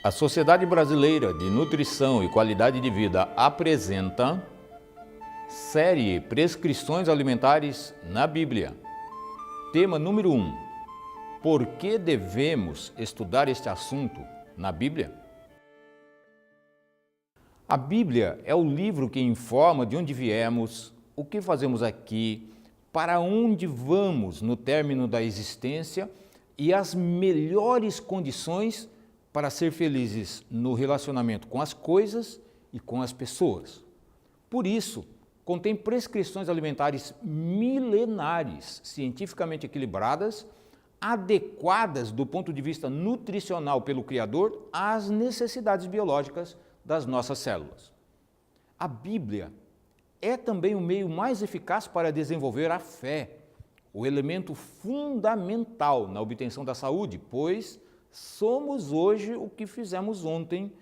A Sociedade Brasileira de Nutrição e Qualidade de Vida apresenta série Prescrições Alimentares na Bíblia. Tema número 1. Por que devemos estudar este assunto na Bíblia? A Bíblia é o livro que informa de onde viemos, o que fazemos aqui, para onde vamos no término da existência e as melhores condições para ser felizes no relacionamento com as coisas e com as pessoas. Por isso, contém prescrições alimentares milenares, cientificamente equilibradas, adequadas do ponto de vista nutricional pelo Criador às necessidades biológicas das nossas células. A Bíblia é também o meio mais eficaz para desenvolver a fé, o elemento fundamental na obtenção da saúde, pois somos hoje o que fizemos ontem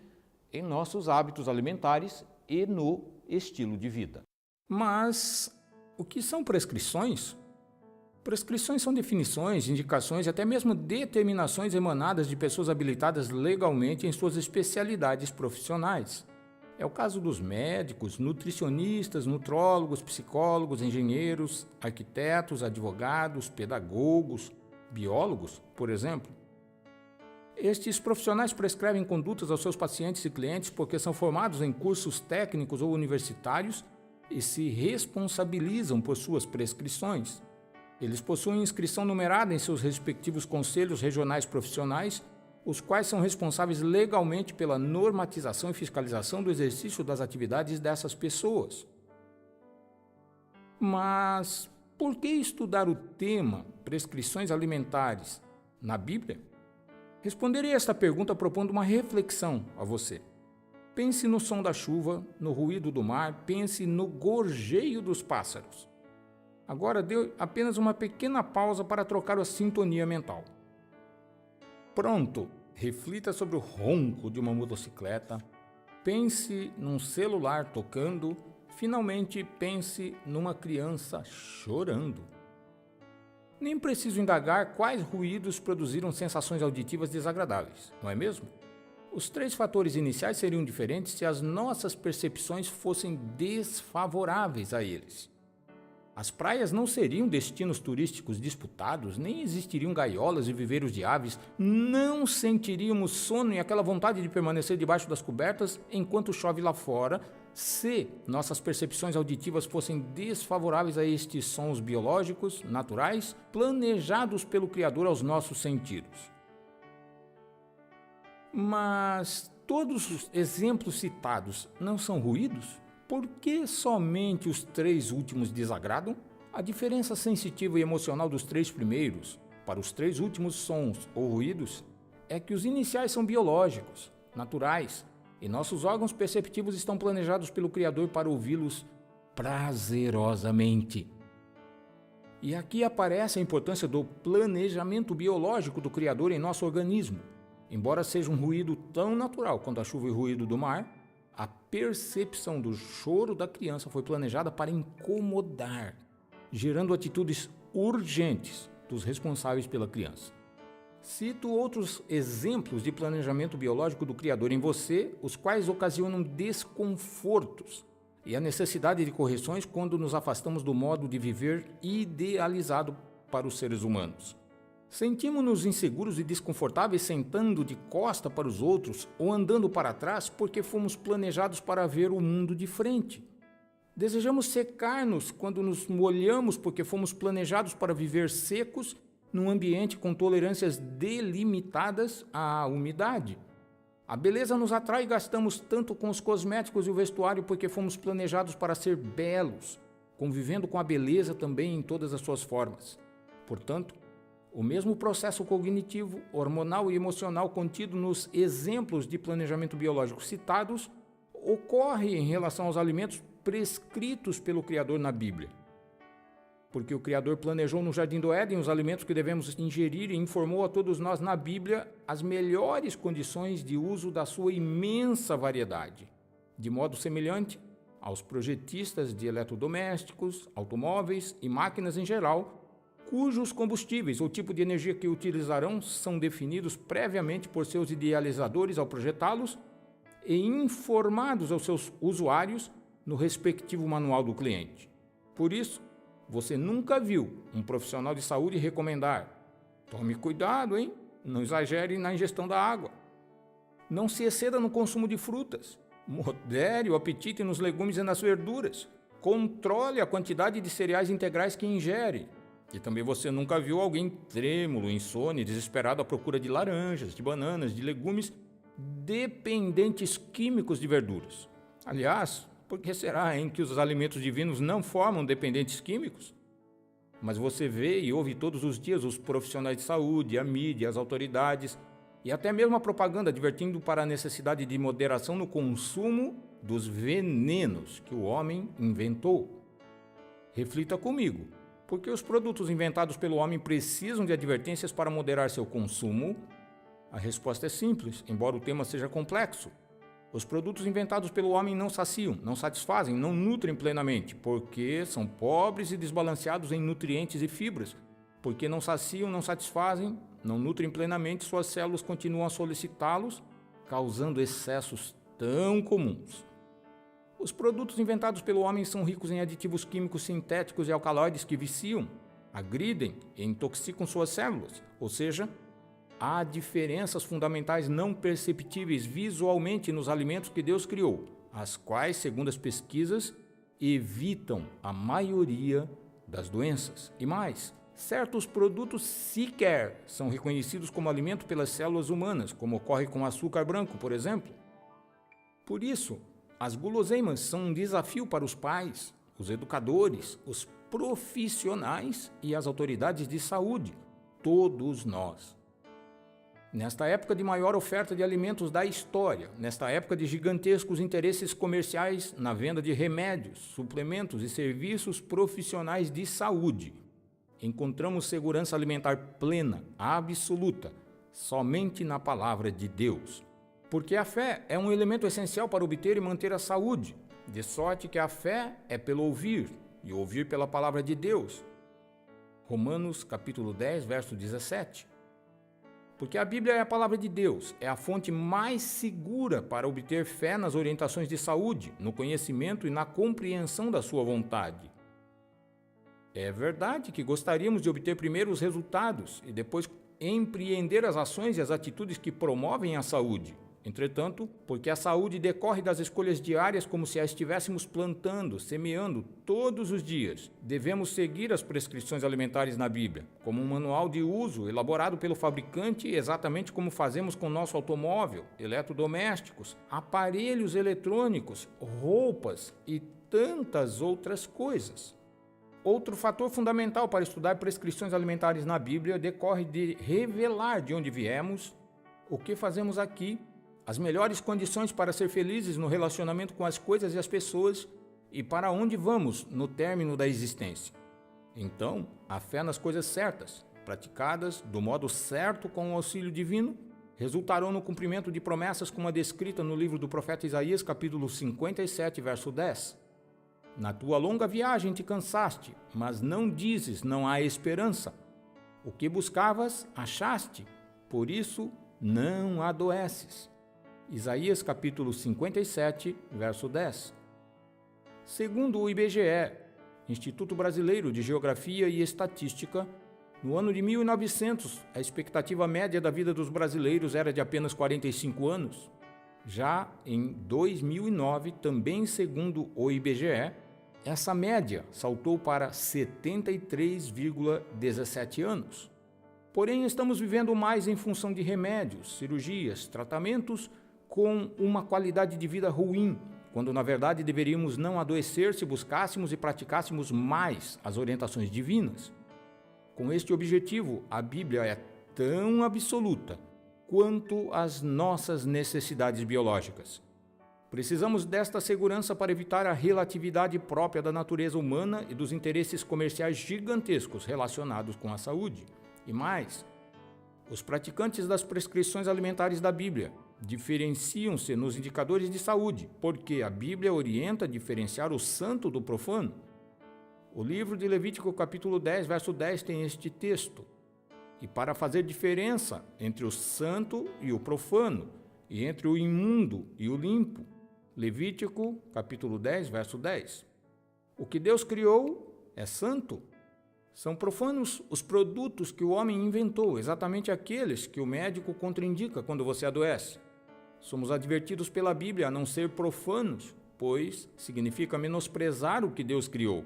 em nossos hábitos alimentares e no estilo de vida. Mas o que são prescrições? Prescrições são definições, indicações e até mesmo determinações emanadas de pessoas habilitadas legalmente em suas especialidades profissionais. É o caso dos médicos, nutricionistas, nutrólogos, psicólogos, engenheiros, arquitetos, advogados, pedagogos, biólogos, por exemplo. Estes profissionais prescrevem condutas aos seus pacientes e clientes porque são formados em cursos técnicos ou universitários e se responsabilizam por suas prescrições. Eles possuem inscrição numerada em seus respectivos conselhos regionais profissionais, os quais são responsáveis legalmente pela normatização e fiscalização do exercício das atividades dessas pessoas. Mas por que estudar o tema prescrições alimentares na Bíblia? Responderei esta pergunta propondo uma reflexão a você. Pense no som da chuva, no ruído do mar, pense no gorjeio dos pássaros. Agora dê apenas uma pequena pausa para trocar a sintonia mental. Pronto! Reflita sobre o ronco de uma motocicleta, pense num celular tocando, finalmente pense numa criança chorando. Nem preciso indagar quais ruídos produziram sensações auditivas desagradáveis, não é mesmo? Os três fatores iniciais seriam diferentes se as nossas percepções fossem desfavoráveis a eles. As praias não seriam destinos turísticos disputados, nem existiriam gaiolas e viveiros de aves, não sentiríamos sono e aquela vontade de permanecer debaixo das cobertas enquanto chove lá fora, se nossas percepções auditivas fossem desfavoráveis a estes sons biológicos, naturais, planejados pelo Criador aos nossos sentidos. Mas todos os exemplos citados não são ruídos? Por que somente os três últimos desagradam? A diferença sensitiva e emocional dos três primeiros para os três últimos sons ou ruídos é que os iniciais são biológicos, naturais, e nossos órgãos perceptivos estão planejados pelo Criador para ouvi-los prazerosamente. E aqui aparece a importância do planejamento biológico do Criador em nosso organismo. Embora seja um ruído tão natural quanto a chuva e o ruído do mar, a percepção do choro da criança foi planejada para incomodar, gerando atitudes urgentes dos responsáveis pela criança. Cito outros exemplos de planejamento biológico do Criador em você, os quais ocasionam desconfortos e a necessidade de correções quando nos afastamos do modo de viver idealizado para os seres humanos. Sentimos-nos inseguros e desconfortáveis sentando de costa para os outros ou andando para trás porque fomos planejados para ver o mundo de frente. Desejamos secar-nos quando nos molhamos porque fomos planejados para viver secos num ambiente com tolerâncias delimitadas à umidade. A beleza nos atrai e gastamos tanto com os cosméticos e o vestuário porque fomos planejados para ser belos, convivendo com a beleza também em todas as suas formas. Portanto, o mesmo processo cognitivo, hormonal e emocional contido nos exemplos de planejamento biológico citados ocorre em relação aos alimentos prescritos pelo Criador na Bíblia. Porque o Criador planejou no Jardim do Éden os alimentos que devemos ingerir e informou a todos nós na Bíblia as melhores condições de uso da sua imensa variedade. De modo semelhante aos projetistas de eletrodomésticos, automóveis e máquinas em geral, cujos combustíveis ou tipo de energia que utilizarão são definidos previamente por seus idealizadores ao projetá-los e informados aos seus usuários no respectivo manual do cliente. Por isso, você nunca viu um profissional de saúde recomendar: tome cuidado, hein? Não exagere na ingestão da água. Não se exceda no consumo de frutas. Modere o apetite nos legumes e nas verduras. Controle a quantidade de cereais integrais que ingere. E também você nunca viu alguém trêmulo, insone, desesperado à procura de laranjas, de bananas, de legumes dependentes químicos de verduras. Aliás, por que será, que os alimentos divinos não formam dependentes químicos? Mas você vê e ouve todos os dias os profissionais de saúde, a mídia, as autoridades e até mesmo a propaganda advertindo para a necessidade de moderação no consumo dos venenos que o homem inventou. Reflita comigo, por que os produtos inventados pelo homem precisam de advertências para moderar seu consumo? A resposta é simples, embora o tema seja complexo. Os produtos inventados pelo homem não saciam, não satisfazem, não nutrem plenamente, porque são pobres e desbalanceados em nutrientes e fibras. Porque não saciam, não satisfazem, não nutrem plenamente, suas células continuam a solicitá-los, causando excessos tão comuns. Os produtos inventados pelo homem são ricos em aditivos químicos sintéticos e alcaloides que viciam, agridem e intoxicam suas células, ou seja, há diferenças fundamentais não perceptíveis visualmente nos alimentos que Deus criou, as quais, segundo as pesquisas, evitam a maioria das doenças. E mais, certos produtos sequer são reconhecidos como alimento pelas células humanas, como ocorre com o açúcar branco, por exemplo. Por isso, as guloseimas são um desafio para os pais, os educadores, os profissionais e as autoridades de saúde, todos nós. Nesta época de maior oferta de alimentos da história, nesta época de gigantescos interesses comerciais na venda de remédios, suplementos e serviços profissionais de saúde, encontramos segurança alimentar plena, absoluta, somente na palavra de Deus. Porque a fé é um elemento essencial para obter e manter a saúde, de sorte que a fé é pelo ouvir, e ouvir pela palavra de Deus. Romanos capítulo 10, verso 17. Porque a Bíblia é a palavra de Deus, é a fonte mais segura para obter fé nas orientações de saúde, no conhecimento e na compreensão da sua vontade. É verdade que gostaríamos de obter primeiro os resultados e depois empreender as ações e as atitudes que promovem a saúde. Entretanto, porque a saúde decorre das escolhas diárias como se a estivéssemos plantando, semeando todos os dias, devemos seguir as prescrições alimentares na Bíblia, como um manual de uso elaborado pelo fabricante, exatamente como fazemos com nosso automóvel, eletrodomésticos, aparelhos eletrônicos, roupas e tantas outras coisas. Outro fator fundamental para estudar prescrições alimentares na Bíblia decorre de revelar de onde viemos, o que fazemos aqui, as melhores condições para ser felizes no relacionamento com as coisas e as pessoas e para onde vamos no término da existência. Então, a fé nas coisas certas, praticadas do modo certo com o auxílio divino, resultarão no cumprimento de promessas como a descrita no livro do profeta Isaías, capítulo 57, verso 10. Na tua longa viagem te cansaste, mas não dizes, não há esperança. O que buscavas, achaste, por isso não adoeces. Isaías capítulo 57, verso 10. Segundo o IBGE, Instituto Brasileiro de Geografia e Estatística, no ano de 1900, a expectativa média da vida dos brasileiros era de apenas 45 anos. Já em 2009, também segundo o IBGE, essa média saltou para 73,17 anos. Porém, estamos vivendo mais em função de remédios, cirurgias, tratamentos com uma qualidade de vida ruim, quando na verdade deveríamos não adoecer se buscássemos e praticássemos mais as orientações divinas. Com este objetivo, a Bíblia é tão absoluta quanto as nossas necessidades biológicas. Precisamos desta segurança para evitar a relatividade própria da natureza humana e dos interesses comerciais gigantescos relacionados com a saúde. E mais, os praticantes das prescrições alimentares da Bíblia diferenciam-se nos indicadores de saúde, porque a Bíblia orienta a diferenciar o santo do profano. O livro de Levítico, capítulo 10, verso 10, tem este texto. E para fazer diferença entre o santo e o profano, e entre o imundo e o limpo. Levítico, capítulo 10, verso 10. O que Deus criou é santo. São profanos os produtos que o homem inventou, exatamente aqueles que o médico contraindica quando você adoece. Somos advertidos pela Bíblia a não ser profanos, pois significa menosprezar o que Deus criou.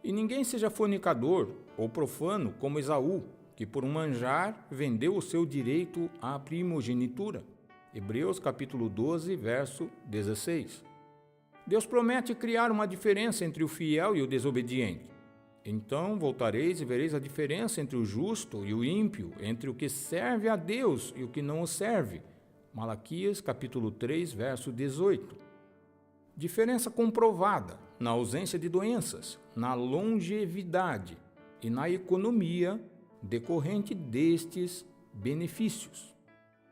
E ninguém seja fornicador ou profano como Esaú, que por um manjar vendeu o seu direito à primogenitura. Hebreus capítulo 12, verso 16. Deus promete criar uma diferença entre o fiel e o desobediente. Então voltareis e vereis a diferença entre o justo e o ímpio, entre o que serve a Deus e o que não o serve. Malaquias capítulo 3, verso 18. Diferença comprovada na ausência de doenças, na longevidade e na economia decorrente destes benefícios.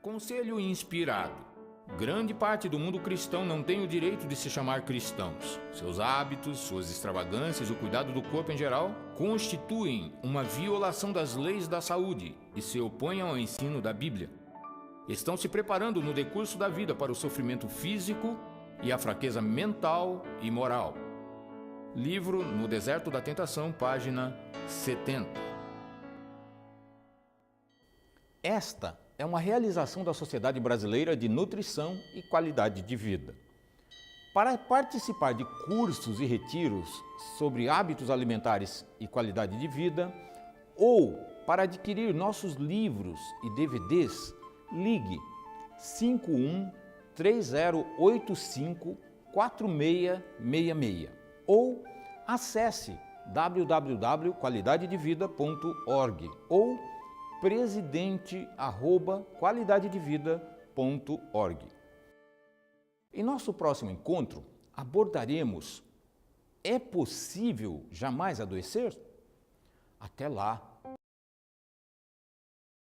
Conselho inspirado. Grande parte do mundo cristão não tem o direito de se chamar cristãos. Seus hábitos, suas extravagâncias e o cuidado do corpo em geral constituem uma violação das leis da saúde e se opõem ao ensino da Bíblia. Estão se preparando no decurso da vida para o sofrimento físico e a fraqueza mental e moral. Livro No Deserto da Tentação, página 70. Esta é uma realização da Sociedade Brasileira de Nutrição e Qualidade de Vida. Para participar de cursos e retiros sobre hábitos alimentares e qualidade de vida, ou para adquirir nossos livros e DVDs, ligue 51 3085 4666 ou acesse www.qualidadedevida.org ou presidente@qualidadedevida.org. Em nosso próximo encontro, abordaremos: é possível jamais adoecer? Até lá!